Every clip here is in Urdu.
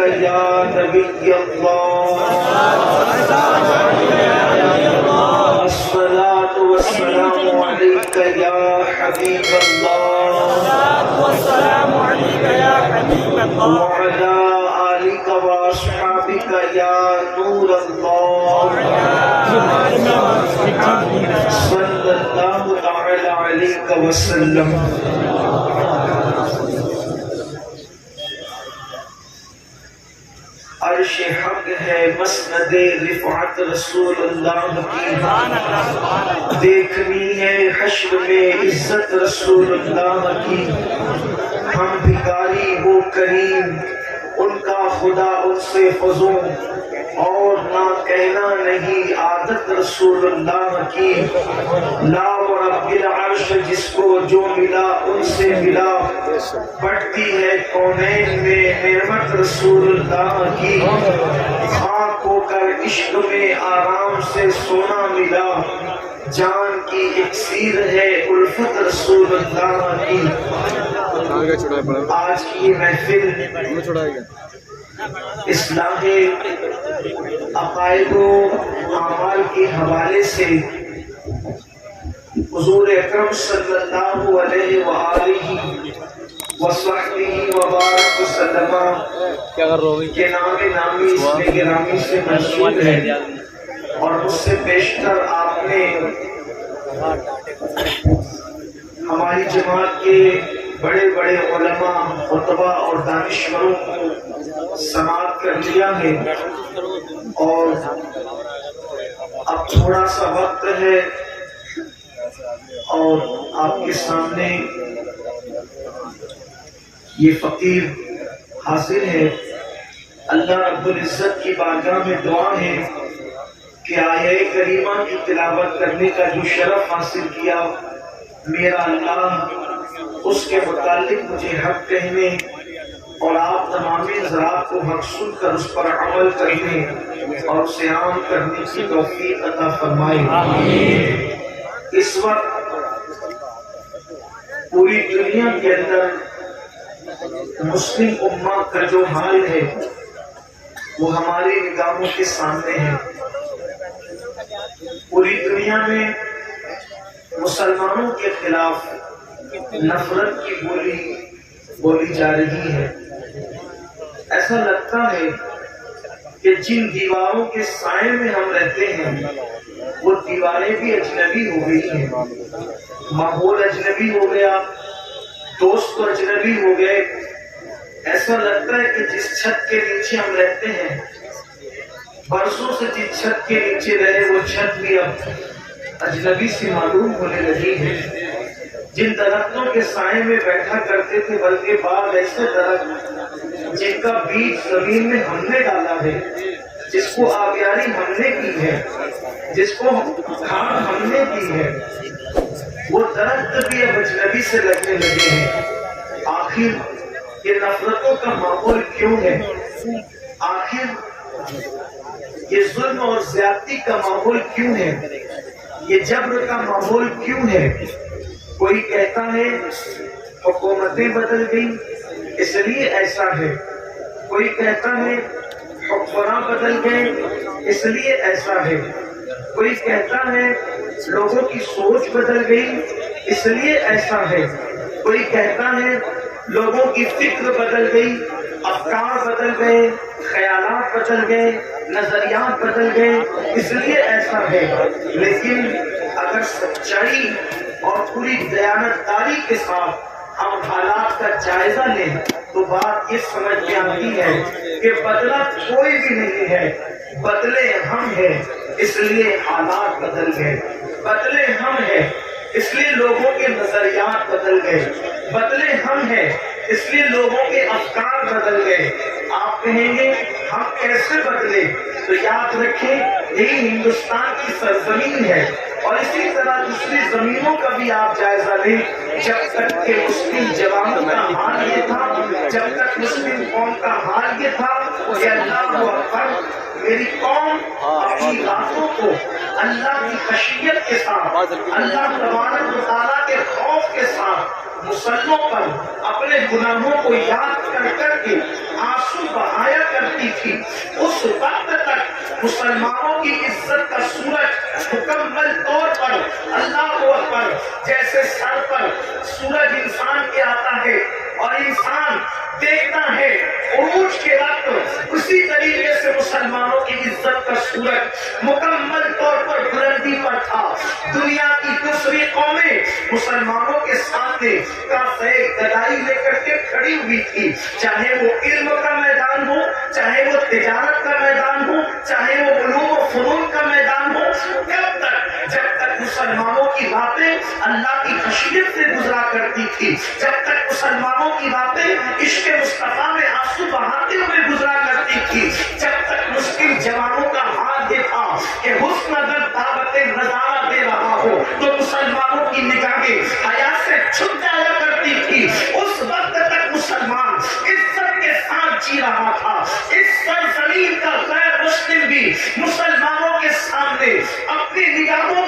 یا نبی اللہ، الصلاۃ والسلام علیک یا حبیب اللہ، وعلی آلک واصحابک یا نور اللہ، صلی اللہ تعالی علیہ وسلم۔ عرش حق ہے مسند رفعت رسول اللہ کی، دیکھنی ہے حشر میں عزت رسول اللہ کی، ہم بھکاری وہ کریم ان کا خدا ان سے فزوں، اور نہ کہنا نہیں عادت رسول اللہ کی، لا رب العرش جس کو جو ملا ان سے ملا، بڑھتی ہے کونین میں نعمت رسول اللہ کی، خاک ہو کر عشق میں آرام سے سونا ملا، جان کی اکسیر ہے الفت رسول اللہ کی۔ آج کی یہ محفل اصلاح عقائد و اعمال کے حوالے سے حضور اکرم صلی اللہ علیہ وآلہ وصحبہ وبارک وسلم کے نام نامی اسم گرامی سے منسوب ہے، اور مجھ سے بیشتر آپ نے ہماری جماعت کے بڑے بڑے علماء، خطبہ اور دانشوروں کو سماعت کر لیا ہے، اور اب تھوڑا سا وقت ہے اور آپ کے سامنے یہ فقیر حاضر ہے۔ اللہ رب العزت کی بارگاہ میں دعا ہے کہ آیہ کریمہ کی تلاوت کرنے کا جو شرف حاصل کیا، میرا اللہ اس کے متعلق مجھے حق کہنے اور آپ تمام حضرات کو حق سن کر اس پر عمل کرنے اور اسے عام کرنے کی توفیق عطا فرمائے۔ اس وقت پوری دنیا کے اندر مسلم امہ کا جو حال ہے وہ ہماری نگاہوں کے سامنے ہے۔ پوری دنیا میں مسلمانوں کے خلاف نفرت کی بولی جا رہی ہے۔ ایسا لگتا ہے کہ جن دیواروں کے سائے میں ہم رہتے ہیں وہ دیواریں بھی اجنبی ہو گئی ہیں، ماحول اجنبی ہو گیا، دوست اجنبی ہو گئے۔ ایسا لگتا ہے کہ جس چھت کے نیچے ہم رہتے ہیں، برسوں سے جس چھت کے نیچے رہے وہ چھت بھی اب اجنبی سے معلوم ہونے لگی ہے۔ جن درختوں کے سائے میں بیٹھا کرتے تھے، بلکہ بعض ایسے درخت جن کا بیج زمین میں ہم نے ڈالا ہے، جس کو آبیاری ہم نے کی ہے، جس کو کھاد ہم نے دی ہے، وہ درخت بھی اب اجنبی سے لگنے لگے ہیں۔ آخر یہ نفرتوں کا ماحول کیوں ہے؟ آخر یہ ظلم اور زیادتی کا ماحول کیوں ہے؟ یہ جبر کا ماحول کیوں ہے؟ کوئی کہتا ہے حکومتیں بدل گئی اس لیے ایسا ہے، کوئی کہتا ہے حکمراں بدل گئے اس لیے ایسا ہے، کوئی کہتا ہے لوگوں کی سوچ بدل گئی اس لیے ایسا ہے، کوئی کہتا ہے لوگوں کی فکر بدل گئی، افکار بدل گئے، خیالات بدل گئے، نظریات بدل گئے اس لیے ایسا ہے۔ لیکن اگر سچائی اور پوری دیانتداری کے ساتھ ہم حالات کا جائزہ لیں تو بات یہ سمجھ میں آتی ہے کہ بدلا کوئی بھی نہیں ہے، بدلے ہم ہیں اس لیے حالات بدل گئے، بدلے ہم ہیں اس لیے لوگوں کے نظریات بدل گئے، بدلے ہم ہیں اس لیے لوگوں کے افکار بدل گئے۔ آپ کہیں گے ہم کیسے بدلے؟ تو یاد رکھیں یہی ہندوستان کی سرزمین ہے، اور اسی طرح دوسری زمینوں کا بھی آپ جائزہ لیں۔ جب تک کہ مسلم جوانوں کا حال یہ تھا، جب تک مسلم قوم کا حال یہ تھا کہ اللہ اکبر، میری قوم اپنی راتوں کو اللہ کی خشیت کے ساتھ، اللہ تبارک و تعالیٰ کے خوف کے ساتھ مصلوں پر اپنے گناہوں کو یاد کر کر کے آنسو بہایا جیسے سر پر سورج انسان کے آتا ہے اور انسان دیکھتا ہے عروج کے وقت، اسی طریقے سے مسلمانوں کی عزت کا سورج مکمل طور پر بلندی پر تھا۔ دنیا کی دوسری قومیں مسلمانوں کے سامنے کافہ گدائی لے کر کے کھڑی ہوئی تھی، چاہے وہ علم کا میدان ہو، چاہے وہ تجارت کا میدان ہو، چاہے وہ علوم و فنون کا میدان ہو، جب تک مسلمانوں کی باتیں اللہ کی خشیت سے گزرا کرتی تھی، جب تک مسلمانوں کی باتیں عشق مصطفیٰ میں آنسو بہاتے ہوئے گزرا کرتی تھی، جب تک مشکل جوانوں کا ہاتھ دیکھا کہ حسن اگر دعوت نظارہ دے رہا ہو تو مسلمانوں کی نگاہیں حیا سے چھپ جایا کرتی تھی، اس وقت تک مسلمان عزت کے ساتھ جی رہا تھا۔ اس سرزمین کا غیر مسلم بھی مسلمانوں کے سامنے اپنی نگاہوں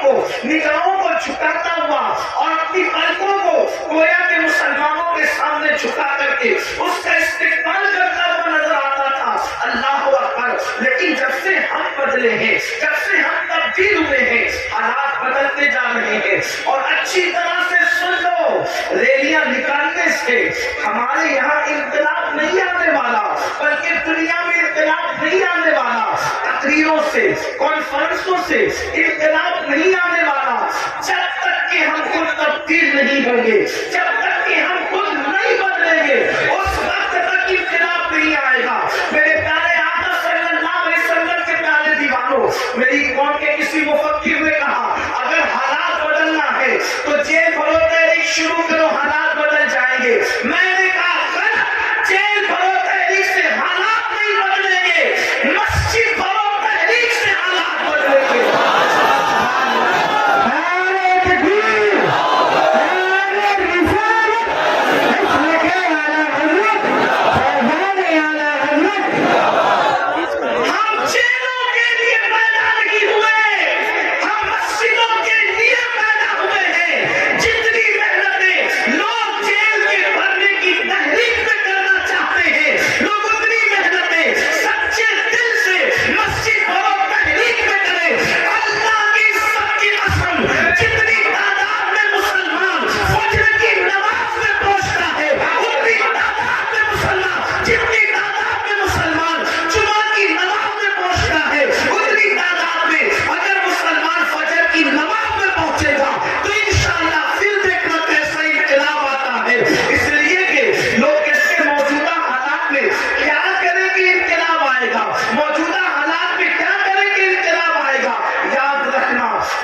کو جھکاتا ہوا اور اپنی پلکوں کو گویا کہ مسلمانوں کے سامنے جھکا کر کے اس کا استقبال کرتا ہوا نظر آتا تھا۔ اللہ اکبر! لیکن جب سے ہم بدلے ہیں، جب سے ہم تبدیل ہوئے ہیں، حالات بدلتے جا رہے ہیں، اور اچھی طرح سے سن لو، ریلیاں نکالنے سے ہمارے یہاں انقلاب نہیں آنے والا، بلکہ دنیا میں انقلاب نہیں آنے والا، تقریروں سے، کانفرنسوں سے انقلاب نہیں آنے والا، جب تک کہ ہم خود تبدیل نہیں ہوں گے، جب تک کہ ہم خود نہیں بدلیں گے، اس وقت تک انقلاب نہیں آئے گا۔ میرے پیارے آقا صلی اللہ علیہ وسلم کے پیارے دیوانوں، میری قوم کے کسی مفکر نے کہا اگر حالات بدلنا ہے تو جیل بھرو تحریک شروع کرو، حالات بدل جائیں گے۔ میں نے کہا غلط، جیل بھرو تحریک سے حالات نہیں بدلیں گے، مسجد بھرو تحریک سے حالات بدلیں گے۔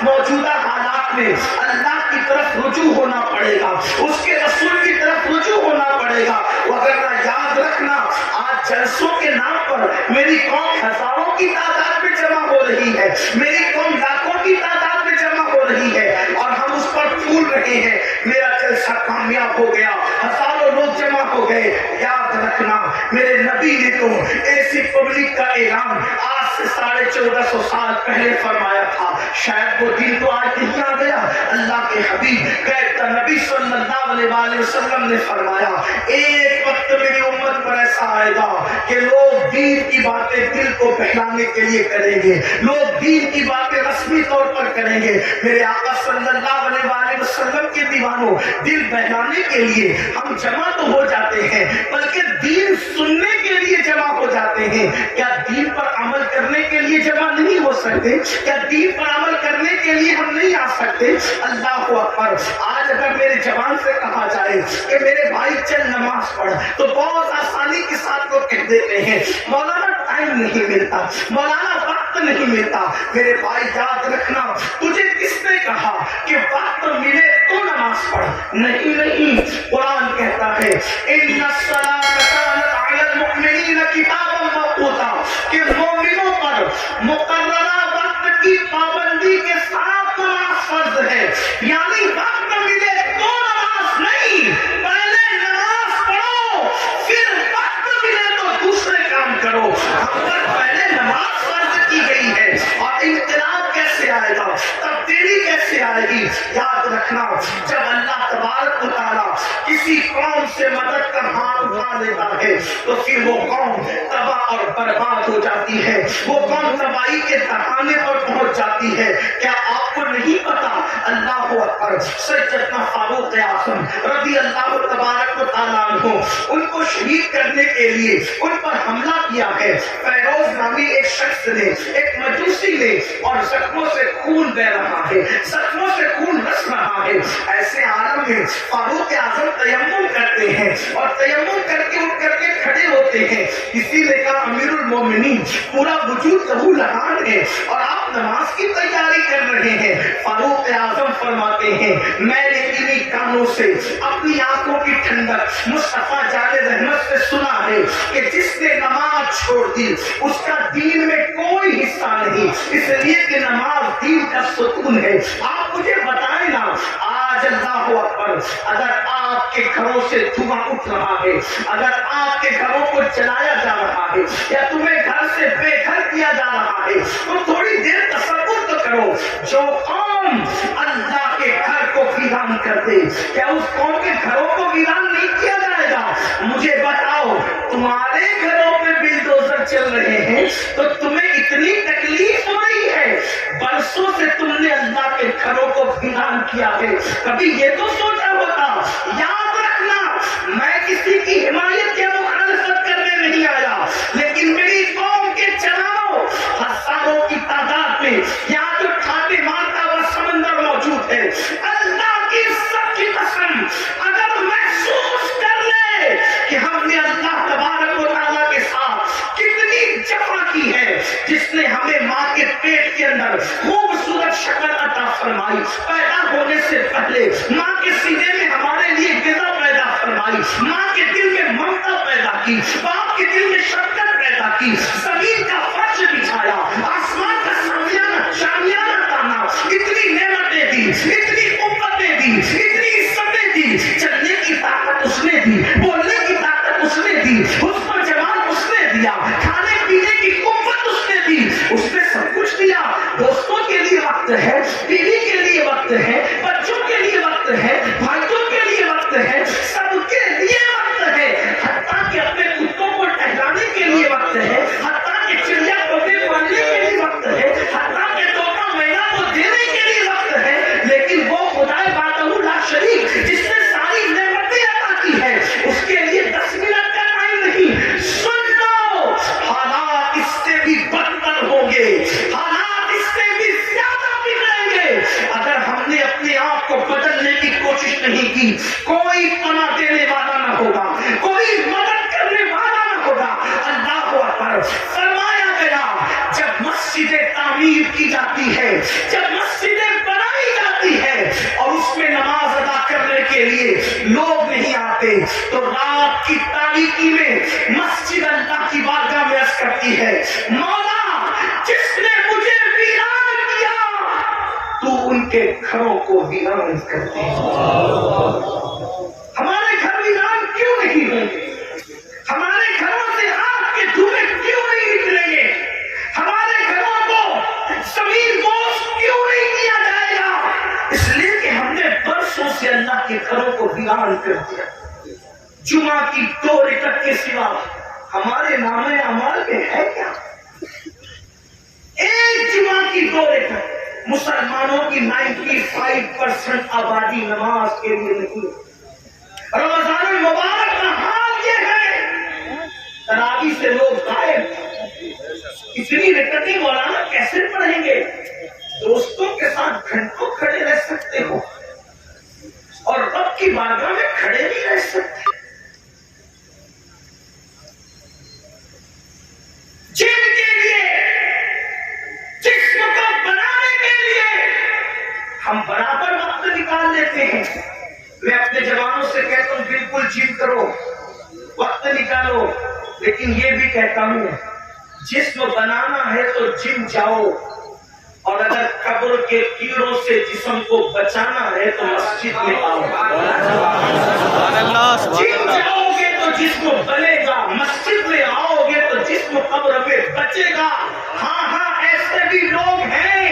موجودہ حالات میں اللہ کی طرف رجوع ہونا پڑے گا، اس کے رسول کی طرف رجوع ہونا پڑے گا، وگرنہ یاد رکھنا آج جلسوں کے نام پر میری قوم ہزاروں کی تعداد میں جمع ہو رہی ہے، میری قوم لاکھوں کی تعداد میں جمع ہو رہی ہے، اور ہم اس پر پھول رہے ہیں میرا جلسہ کامیاب ہو گیا، ہزاروں لوگ جمع ہو گئے۔ یاد رکھنا میرے نبی نے تو ایسی پبلک کا اعلان آج سے 1450 سال پہلے فرمایا تھا، شاید وہ دن تو آج نہیں آ گیا۔ اللہ کے حبیب کہتا نبی صلی اللہ علیہ وسلم نے فرمایا ایک وقت میری امت پر ایسا آئے گا کہ لوگ دین کی باتیں دل کو بہلانے کے لیے کریں گے، لوگ دین کی باتیں رسمی طور پر کریں گے۔ میرے آقا صلی اللہ علیہ وسلم کے دیوانوں، دل بہلانے کے لیے ہم جمع تو ہو جاتے ہیں، بلکہ دین سننے کے لیے جمع ہو جاتے ہیں، کیا دین پر عمل کرنے کے لیے جمع نہیں ہو سکتے؟ کیا دین پر عمل کرنے کے لیے ہم نہیں آ سکتے؟ اللہ اکبر! آج اگر میرے جوان سے کہا جائے کہ میرے بھائی چل نماز پڑھ تو بہت آسانی کے ساتھ وہ کہہ دیتے ہیں مولانا ٹائم نہیں ملتا، مولانا وقت نہیں ملتا۔ میرے بھائی یاد رکھنا، تجھے کس نے کہا کہ وقت ملے تو نماز پڑھ؟ نہیں، قرآن کہتا ہے ان الصلاۃ کانت علی المؤمنین کتابا موقوتا، کہ مومنوں پر مقررہ وقت کی پابندی کے ساتھ نماز فرض ہے، یعنی وقت ملے تو نماز نہیں، پہلے نماز پڑھو پھر وقت ملے تو دوسرے کام کرو۔ ہم پر پہلے نماز فرض کی گئی ہے، اور انقلاب کیسے آئے گا، تبدیلی کیسے آئے گی؟ یاد رکھنا جب اللہ تبارک و تعالیٰ کسی قوم سے مدد کا ہاتھ اٹھا لیتا ہے تو پھر وہ قوم تباہ اور برباد ہو جاتی ہے، وہ قوم تباہی کے تہانے پر پہنچ جاتی ہے۔ کیا آپ کو نہیں پتا؟ اللہ اکبر، سیدنا فاروق اعظم رضی اللہ تبارک و تعالیٰ عنہ، ان کو شہید کرنے کے لیے ان پر حملہ کیا ہے فیروز نامی ایک شخص نے، ایک مجوسی نے، اور زخموں سے خون بہ رہا ہے، زخموں سے خون رس رہا ہے۔ ایسے عالم میں فاروق اعظم تیمم کرتے ہیں اور تیمم کر کے اٹھ کر کے کھڑے ہوتے ہیں۔ کسی نے کہا امیر المومنین پورا وجود لہو لہان ہے اور آپ نماز کی تیاری کر رہے ہیں۔ فاروق اعظم فرماتے ہیں میں نے انہی کانوں سے اپنی آنکھوں کی ٹھنڈک مصطفیٰ جان رحمت سے سنا ہے کہ جس نے نماز چھوڑ دی اس کا دین میں کوئی حصہ نہیں، اس لیے کہ نماز دین کا ستون ہے۔ آپ مجھے بتائیں نا، آج اللہ اکبر، اگر آپ کے گھروں سے دھواں اٹھ رہا ہے، اگر آپ کے گھروں کو جلایا جا رہا ہے یا تمہیں گھر سے بے گھر کیا جا رہا ہے تو تھوڑی دیر تصور تو کرو، جو قوم اللہ کے گھر کو ویران کر دے کیا اس قوم کے گھروں کو ویران نہیں کیا جائے گا؟ مجھے بتاؤ، تمہارے گھروں میں بلڈوزر چل رہے ہیں تو تمہیں اتنی تکلیف ہو رہی ہے، برسوں سے تم نے اللہ کے گھروں کو ویران کیا ہے، کبھی یہ تو سوچا ہوتا؟ یاد رکھنا، میں کسی کی حمایت یا مخالفت کرنے نہیں آیا، لیکن میری قوم کے چلاؤ ہزاروں کی تعداد میں یہاں جو ٹھاٹے مارتا ہوا سمندر موجود ہے، اللہ کی سب کی قسم اگر محسوس کر لے کہ ہم نے اللہ تبارک و تعالیٰ کے ساتھ کتنی جفا کی ہے، جس نے ہمیں ماں کے پیٹ کے اندر خوبصورت شکل عطا فرمائی، پیدا ہونے سے پہلے ماں کے سینے میں ہمارے لیے غذا پیدا فرمائی، ماں کے دل میں ممتا پیدا کی، باپ کے دل میں شفقت پیدا کی، زمین کا فرش بچھایا، آسمان کا شامیانہ تانا، اتنی نعمتیں دی، اتنی قوتیں دی، اتنی عزتیں دی، چلنے کی طاقت اس نے دی، بولنے کی طاقت اس نے دی، حسن و جمال اس نے دیا، کھانے پینے کی قوت اس نے دی، اس نے سب کچھ دیا۔ دوستوں کے لیے وقت ہے، بیوی کے لیے وقت ہے، بچوں کے لیے وقت ہے، بھائیوں کے لیے وقت ہے، سب کے لیے وقت ہے، حتیٰ کہ اپنے کتوں کو ٹہلانے کے لیے وقت ہے، حتیٰ کہ چڑیا کوتے پالنے کے لیے وقت ہے، حتیٰ کہ طوطا مینا کو دینے کے لیے وقت ہے، لیکن وہ خدائے وحدہ لا شریک جس نے ساری نعمتیں عطا کی ہے اس کے لیے 10 منٹ کا ٹائم نہیں۔ سن لو، حالات اس سے بھی بدتر ہوں گے، حالات اس سے بھی زیادہ بگڑیں گے اگر ہم نے اپنے آپ کو بدلنے کی کوشش نہیں کی۔ کوئی پناہ دینے والا نہ ہوگا، کوئی مدد کرنے والا نہ ہوگا۔ اللہ اکبر، فرمایا گیا جب مسجدیں تعمیر کی جاتی ہے، جب مسجدیں بنائی جاتی ہے اور اس میں نماز ادا کرنے کے لیے لوگ نہیں آتے تو رات کی تاریکی میں مسجد اللہ کی بارگاہ میں عرض کرتی ہے مولا جس نے مجھے ویران کیا تو ان کے گھروں کو ویران کرتے ہیں۔ ہمارے گھر ویران کیوں نہیں ہوں گے؟ ہمارے گھروں سے آگ کے دھوئیں کیوں نہیں نکلیں گے؟ ہمارے گھروں کو زمین بوس کیوں نہیں کیا جائے گا؟ اس لیے کہ ہم نے برسوں سے اللہ کے گھروں کو ویران کر دیا۔ جمعہ کی 2 رکعت کے سوا ہمارے نامے اعمال میں ہے کیا؟ ایک جمعہ کی 2 رکعت مسلمانوں کی 95% آبادی نماز کے لیے نہیں۔ رمضان المبارک کا حال یہ ہے، تراویح سے لوگ غائب، اتنی رکعتیں مولانا کیسے پڑھیں گے؟ دوستوں کے ساتھ گھنٹوں کھڑے رہ سکتے ہو اور رب کی بارگاہ میں کھڑے نہیں رہ سکتے۔ جن کے لیے، جسم کو بنانے کے لیے ہم برابر وقت نکال لیتے ہیں۔ میں اپنے جوانوں سے کہتا ہوں بالکل جم کرو، وقت نکالو، لیکن یہ بھی کہتا ہوں جسم بنانا ہے تو جم جاؤ، اور اگر قبر کے کیڑوں سے جسم کو بچانا ہے تو مسجد میں آؤ۔ جم جاؤ گے تو جسم بنے گا، مسجد میں آؤ گے تو جسم قبر میں بچے گا۔ ہاں ہاں، ایسے بھی لوگ ہیں،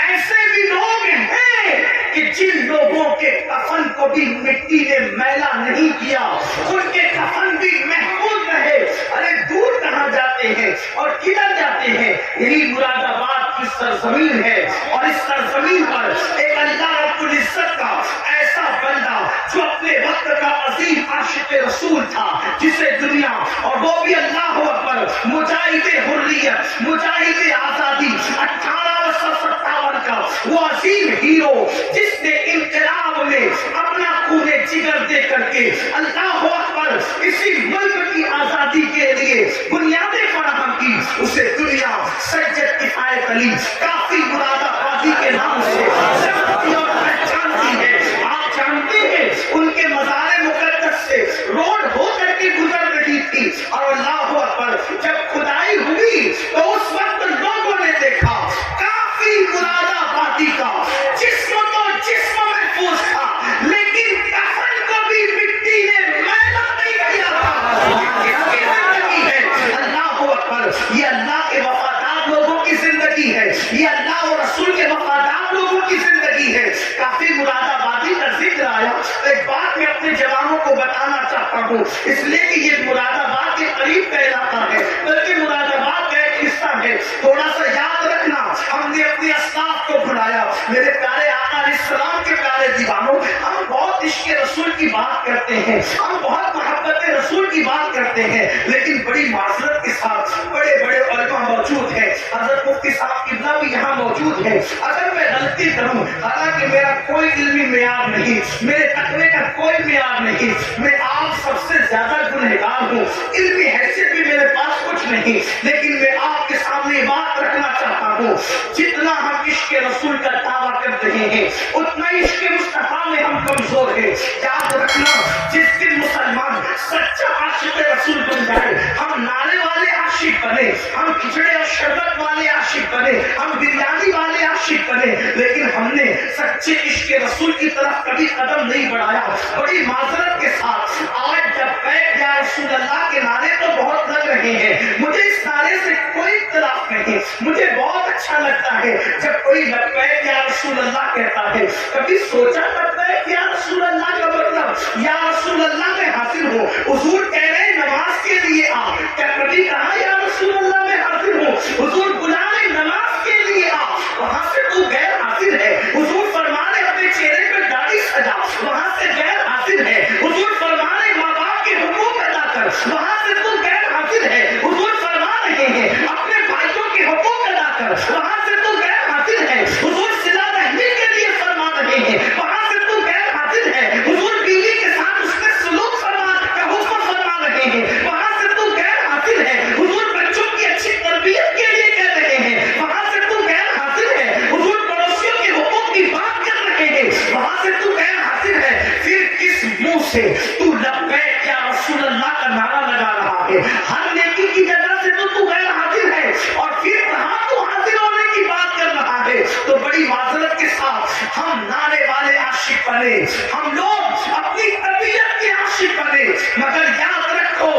ایسے بھی لوگ ہیں کہ جن لوگوں کے کفن کو کو بھی مٹی نے میلا نہیں کیا، ان کے کفن بھی محفوظ رہے۔ ارے دور کہاں جاتے ہیں اور کدھر جاتے ہیں؟ یہی مراد آباد کی سرزمین ہے، اور اس سرزمین پر ایک اللہ رب العزت کا ایسا بندہ جو اپنے وقت کا عظیم عاشق رسول تھا، جسے دنیا، اور وہ بھی اللہ اکبر، مجاہد حریت، مجاہد آزادی 1857 کا وہ عظیم ہیرو جس نے انقلاب میں اپنا خون جگر دے کر کے اللہ اکبر اسی ملک کی آزادی کے لیے بنیادیں فراہم کی، اسے دنیا سید کفایت علی کافی مراد آبادی کے نام سے جانتی اور پہچانتی ہے۔ آپ جانتے ہیں ان کے مزار مقدس سے روڈ ہو کر کے گزر رہی تھی، اور اللہ اکبر جب کھدائی ہوئی تو اس وقت لوگوں نے دیکھا کافی مراد آبادی کا جسم تو جسم محفوظ تھا، لیکن کفن کو بھی مٹی نے میلا نہیں کیا تھا۔ اس کی زندگی ہے اللہ اکبر، یہ اللہ کے وفادار لوگوں کی زندگی ہے، یہ اللہ اور رسول کے وفادار لوگوں کی زندگی ہے۔ کافی مراد آبادی کا ذکر آیا، ایک بات میں اپنے جوانوں کو بتانا چاہتا ہوں، اس لیے کہ یہ مراد آباد کے قریب کا علاقہ ہے، بلکہ مراد آباد کا ایک حصہ ہے۔ تھوڑا سا یاد رکھنا، ہم نے اپنے اسلاف کو بلایا، میرے پیارے آقا علیہ السلام کے پیارے دیوانوں، ہم بہت عشق رسول کی بات کرتے ہیں، ہم بہت محبت رسول کی بات کرتے ہیں، لیکن بڑی معذرت کے ساتھ بڑے بڑے علماء موجود ہیں، حضرت مفتی صاحب قبلہ بھی یہاں موجود ہے، اگر میں غلطی کروں، حالانکہ میرا کوئی علمی معیار نہیں، میرے تقوی کا کوئی معیار نہیں، میں آپ سب سے زیادہ گنہگار ہوں، علمی حیثیت بھی میرے پاس کچھ نہیں، لیکن میں آپ کے سامنے بات رکھنا چاہتا ہوں، جتنا ہم عشق رسول کا دعویٰ کر رہے ہیں اتنا عشق مصطفیٰ میں ہم کمزور ہیں۔ یاد رکھنا، جس دن مسلمان سچا عاشق رسول بن جائے، ہم نعرے والے عاشق بنے، ہم کھچڑے اور شربت والے عاشق بنے، ہم بریانی والے عاشق بنے، لیکن ہم نے سچے عشق رسول کی طرف کبھی قدم نہیں بڑھایا۔ بڑی معذرت کے ساتھ آج جب یا رسول اللہ کے نعرے تو بہت لگ رہے ہیں، مجھے اس نعرے سے کوئی اختلاف نہیں، مجھے بہت اچھا لگتا ہے جب کوئی لبیک یا رسول اللہ کہتا ہے۔ کبھی سوچا لبیک یا رسول اللہ کا مطلب یا رسول اللہ میں حاضر ہو، حضور کہہ رہے نماز کے لیے آ، کیا کبھی کہا یا رسول اللہ میں حاضر ہو؟ حضور بلا رہے نماز کے لیے آ، وہاں سے تو غیر حاضر ہے۔ حضور فرما رہے اپنے چہرے پہ داڑھی سجا، وہاں سے غیر حاضر ہے۔ حضور فرما رہے ماں باپ کے حقوق ادا کر، وہاں سے تو غیر حاضر ہے۔ حضور فرما رہے ہیں اپنے بھائیوں کے حقوق ادا کر، وہاں سے تو غیر حاضر ہے۔ حضور صلہ رحمی کے لیے فرما رہے ہیں، وہاں سے تو غیر حاضر ہے۔ حضور بیوی کے ساتھ اس نے سلوک کا حکم فرما رہے ہیں، وہاں سے تو غیر حاضر ہے۔ حضور بچوں کی اچھی تربیت کے لیے کہہ رہے ہیں، وہاں سے تو غیر حاضر ہے۔ حضور پڑوسیوں کے حقوق کی بات کر رہے ہیں، وہاں سے تو غیر حاضر ہے۔ پھر کس منہ سے تو لبیک یا رسول اللہ کا نعرہ لگا رہا ہے؟ ہر نیکی کی جگہ سے تو غیر حاضر ہے، اور پھر کہاں تو حاضر ہونے کی بات کر رہا ہے؟ تو بڑی معذرت کے ساتھ ہم نعرے والے عاشق بنے، ہم لوگ اپنی طبیعت کے عاشق بنے، مگر یاد رکھو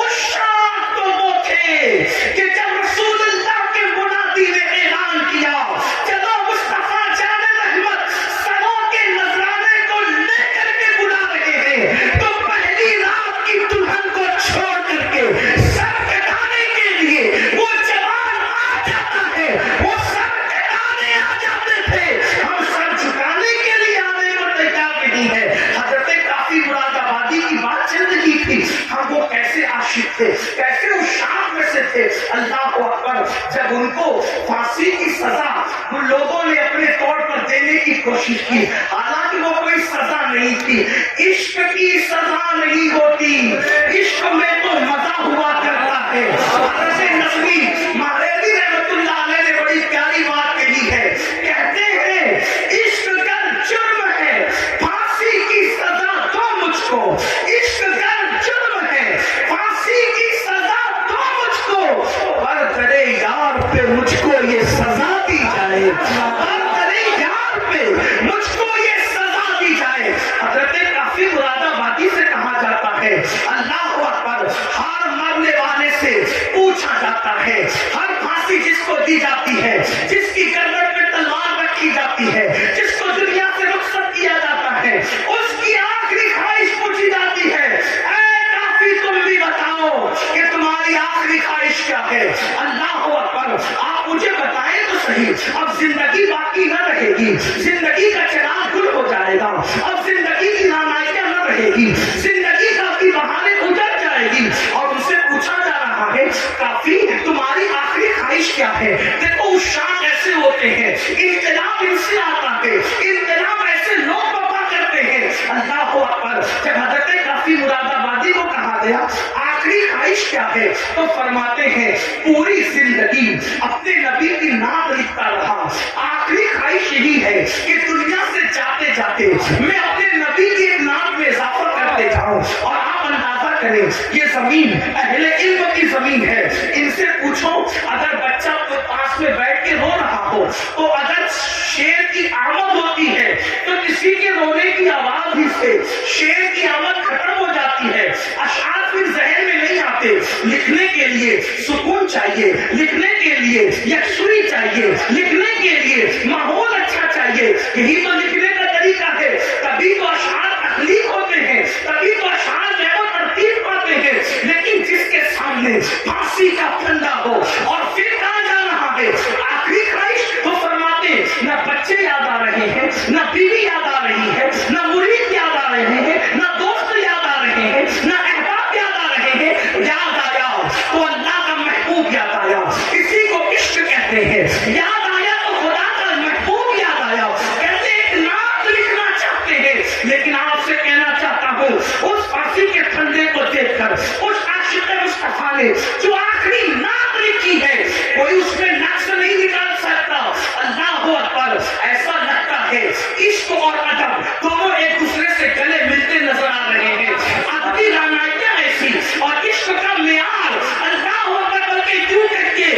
اس شام تو وہ تھے کہ جب رسول اللہ کے منادی نے اعلان کیا چلو مصطفیٰ جان رحمت سروں کے نذرانے کو لے کر کے بلا رہے ہیں، تو پہلی رات کی دلہن کو چھوڑ کر کے سر کٹانے کے لیے وہ جوان آ جاتا ہے، وہ سر کٹانے آ جاتے تھے، ہم سر جھکانے کے لیے آنے کو تیار نہیں ہے۔ حضرت کافی مراد آبادی کی بات چل رہی تھی، ہم وہ کیسے عاشق تھے، کیسے اس شام میں سے تھے۔ اللہ اکبر، جب ان کو پھانسی کی سزا ان لوگوں نے اپنے طور پر دینے کی کوشش کی، حالانکہ وہ کوئی سزا نہیں تھی، عشق کی سزا نہیں ہوتی، عشق میں تو مزہ ہوا کرتا ہے۔ حضرت نقوی مہریزی رحمۃ اللہ علیہ نے بڑی پیاری بات کہی ہے، کہتے ہیں عشق گر جرم ہے پھانسی کی سزا دو مجھ کو، عشق گر جرم ہے پھانسی کی سزا دو مجھ کو، پر کرے یار پہ مجھ کو یہ سزا دی جائے، پر کرے یار پہ مجھ کو یہ سزا دی جائے۔ حضرت کافی مراد آبادی سے کہا جاتا ہے، اللہ اکبر، ہر مرنے والے سے پوچھا جاتا ہے، ہر پھانسی جس کو دی جاتی ہے، جس کی گردن پہ تلوار رکھی جاتی ہے، جس کو دنیا سے رخصت کیا جاتا ہے، اس کی آخری خواہش کیا ہے؟ اللہ اکبر، آپ مجھے بتائیں تو صحیح، اب زندگی باقی نہ رہے گی، زندگی کا چراغ گل ہو جائے گا، اب زندگی کی رانائیاں نہ رہے گی، زندگی کا بھی بہانے اجڑ جائے گی، اور ان سے پوچھا جا رہا ہے کافی تمہاری آخری خواہش کیا ہے؟ دیکھو عشاق ایسے ہوتے ہیں، انقلاب ان سے آتا ہے، انقلاب ایسے لوگ وفا کرتے ہیں۔ اللہ اکبر، جب حضرت کافی مراد آبادی کو کہا گیا آخری خواہش کیا ہے تو فرماتے ہیں پوری زندگی اپنے نبی کی نام لکھتا رہا، آخری خواہش یہی ہے کہ دنیا سے جاتے جاتے میں اپنے نبی کی ایک نام میں اضافہ کرتے جاؤں۔ اور آپ اندازہ کریں یہ زمین اہل علم کی زمین ہے، ان سے پوچھو اگر بچہ پاس میں بیٹھ کے رو رہا ہو تو اگر شیر کی آمد ہوتی ہے تو کسی کے رونے کی آواز ہی سے شیر کی آمد ختم ہو جاتی ہے، اشعار پھر ذہن میں نہیں آتے۔ لکھنے کے لیے سکون چاہیے، لکھنے کے لیے یکسوئی چاہیے، لکھنے کے لیے ماحول اچھا چاہیے، یہی تو لکھنے کا طریقہ ہے۔ تبھی تو اشعار تخلیق ہوتے ہیں، تبھی تو اشعار جو ترتیب پاتے ہیں۔ لیکن جس کے سامنے پھانسی کا پھندا ہو اور پھر کہا جا رہا ہے آخری خواہش، تو فرماتے نہ بچے یاد آ رہے ہیں، نہ بیوی یاد آ رہی ہے، نہ مرید یاد آ رہے ہیں، نہ دوست یاد آ رہے ہیں، نہ احباب یاد آ رہے ہیں، یاد آیا تو اللہ کا محبوب یاد آیا، اسی کو عشق کہتے ہیں۔ یاد آیا تو خدا کا محبوب یاد آیا۔ کہتے ایک نعت لکھنا چاہتے ہیں، لیکن آپ سے کہنا چاہتا ہوں اس پھانسی کے پھندے کو دیکھ کر اس عاشق مصطفیٰ نے جو آخری نعت لکھی ہے کوئی اس میں نقص نہیں نکال سکتا۔ اللہ اکبر، ایسا لگتا ہے عشق اور ادب دونوں ایک دوسرے سے گلے ملتے نظر آ رہے ہیں۔ ادبی رانائیاں ایسی اور عشق کا معیار اللہ اکبر، بلکہ کیوں کہتے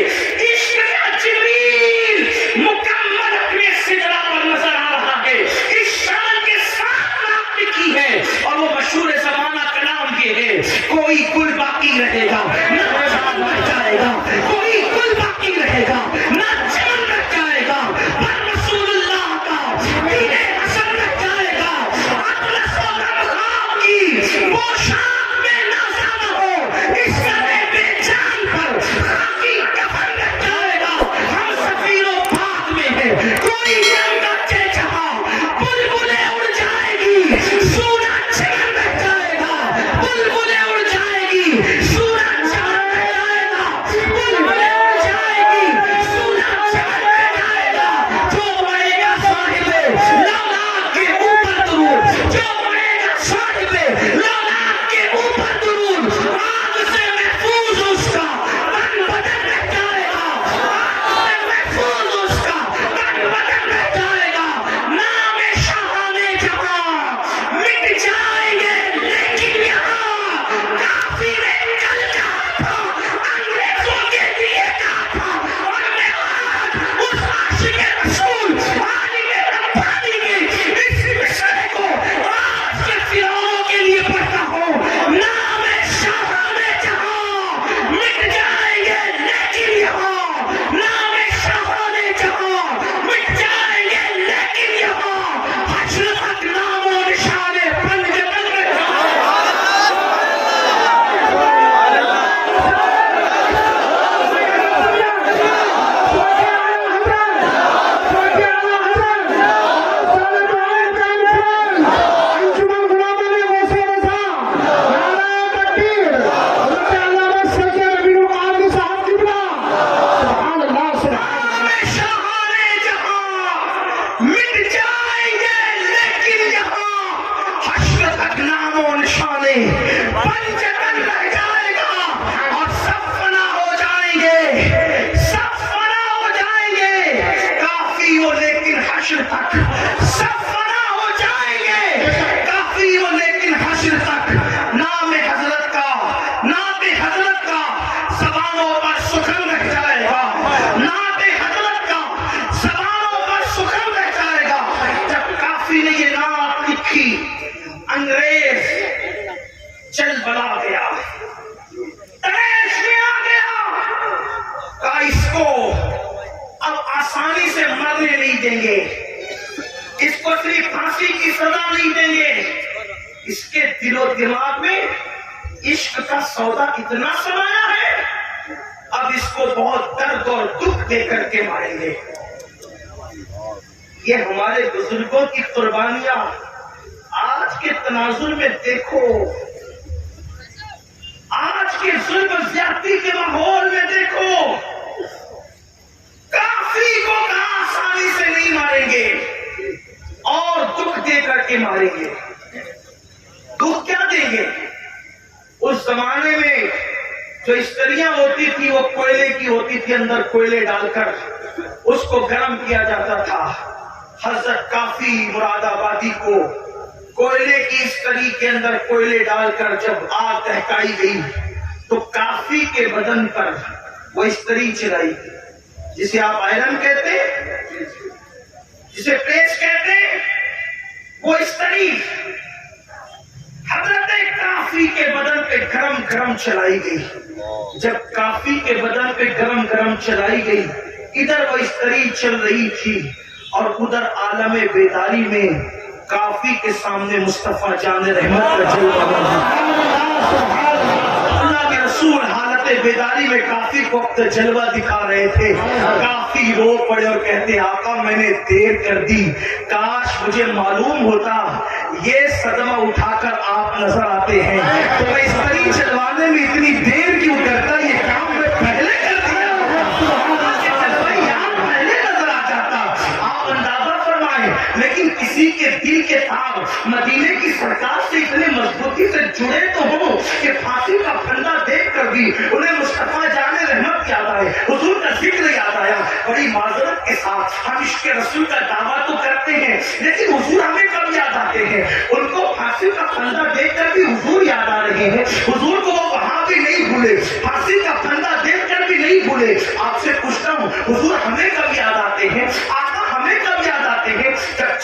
عشق کا جبریل مکمل اپنے سدرہ پر نظر آ رہا ہے۔ اس شان کے ساتھ نعت لکھی ہے اور وہ مشہور زمانہ کلام یہ ہے کوئی گل باقی رہے گا نہ چمن رہ جائے گا، کوئی گل باقی رہے گا نہ چمن رہ جائے گا، پر رسول اللہ کا دین حسن رہ جائے گا۔ اطلس و غمخواب کی وہ شام میں نازا نہ ہو، اس سرے بے جان پر خاکی کفن رہ جائے گا۔ ہم سفیر و باد میں ہیں، کوئی رنگ اچھے جہاں بلبلیں اڑ جائے گی، سونا چمن رہ جائے گا، بلبلیں اڑ جائے گی، سونا چمن رہ جائے گا، بلبلیں اڑ جائے گی، سونا چمن رہ جائے گا۔ جو پڑے گا صاحب لولاک کے اوپر درود، جو پڑے گا صاحب لولاک کے اوپر درود، آگ سے محفوظ اس کا تن بدن رہ جائے گا، آگ سے محفوظ اس کا تن بدن رہ جائے گا۔ نام شاہان جہاں مٹ جائیں گے لیکن یہاں کافی نے کل کہا تھا انگریزوں کے لیے کہا تھا، اور میں آج اس عاشق رسول عالم ربانی کے اس مشرے کو آج کے فرعونوں کے لیے پڑھتا ہوں۔ نام شاہان جہاں مٹ جائیں گے لیکن یہاں، نام شاہان جہاں مٹ جائیں گے لیکن یہاں حشر تک نام و نشان پنجتن رہ جائے گا۔ شاہان جہاں مٹ جائیں گے لیکن یہاں حشر تک نام و نشانے پنجتن رہ جائے گا، اور سب فنا ہو جائیں گے، سب فنا ہو جائیں گے، کافی ہو لیکن حشر تک سب فنا ہو جائیں گے، کافی ہو لیکن حشر تک نام حضرت کا، نام حضرت کا زبانوں پر سخن رہ جائے گا، نام حضرت کا زبانوں پر سخن رہ جائے گا۔ جب کافی نے یہ نعت لکھی انگریز چل بلا گیا، تیش میں آ گیا، کہا اس کو اب آسانی سے مرنے نہیں دیں گے، اس کو صرف پھانسی کی سزا نہیں دیں گے، اس کے دل و دماغ میں عشق کا سودا اتنا سمایا ہے اب اس کو بہت درد اور دکھ دے کر کے ماریں گے۔ یہ ہمارے بزرگوں کی قربانیاں آج کے تناظر میں دیکھو، آج کے ظلم زیادتی کے ماحول میں دیکھو، کافی کو کہاں آسانی سے نہیں ماریں گے اور دکھ دے کر کے ماریں گے۔ دکھ کیا دیں گے؟ اس زمانے میں جو استریاں ہوتی تھی وہ کوئلے کی ہوتی تھی، اندر کوئلے ڈال کر اس کو گرم کیا جاتا تھا۔ حضرت کافی مراد آبادی کو کوئلے کی استری کے اندر کوئلے ڈال کر جب آگ دہکائی گئی تو کافی کے بدن پر وہ استری چلائی گئی، جسے آپ آئرن کہتے ہیں، جسے پریس کہتے ہیں، وہ استری حضرت کافی کے بدن پہ گرم گرم چلائی گئی۔ جب کافی کے بدن پہ گرم گرم چلائی گئی، ادھر وہ استری چل رہی تھی اور ادھر عالم بیداری میں کافی کے سامنے مصطفیٰ جان رحمت کا جلوہ اللہ کے رسول حالت بیداری میں کافی کو اپنا جلوہ دکھا رہے تھے۔ کافی رو پڑے اور کہتے آقا میں نے دیر کر دی، کاش مجھے معلوم ہوتا یہ صدمہ اٹھا کر آپ نظر آتے ہیں تو میں اس طریق چلوانے میں اتنی دیر کیوں کرتا، یہ کام میں پہلے کر دیا، پہلے نظر آ جاتا۔ آپ اندازہ فرمائیں، لیکن کسی کے دل کے تار مدینے کی سرکار سے اتنے مضبوطی سے جڑے تو ہوں کہ پھانسی کا پھندا دیکھ کر بھی انہیں مصطفیٰ جان رحمت یاد آئے، حضور کا ذکر یاد آیا۔ بڑی معذرت کے ساتھ ہم عشق رسول کا دعویٰ تو کرتے ہیں لیکن حضور ہمیں کب یاد آتے ہیں؟ ان کو پھانسی کا پھندا دیکھ کر بھی حضور یاد آ رہے ہیں، حضور کو وہ وہاں بھی نہیں بھولے، پھانسی کا پھندا دیکھ کر بھی نہیں بھولے۔ آپ سے پوچھتا ہوں حضور ہمیں کب یاد آتے ہیں؟ آقا ہمیں کب یاد آتے ہیں؟ جب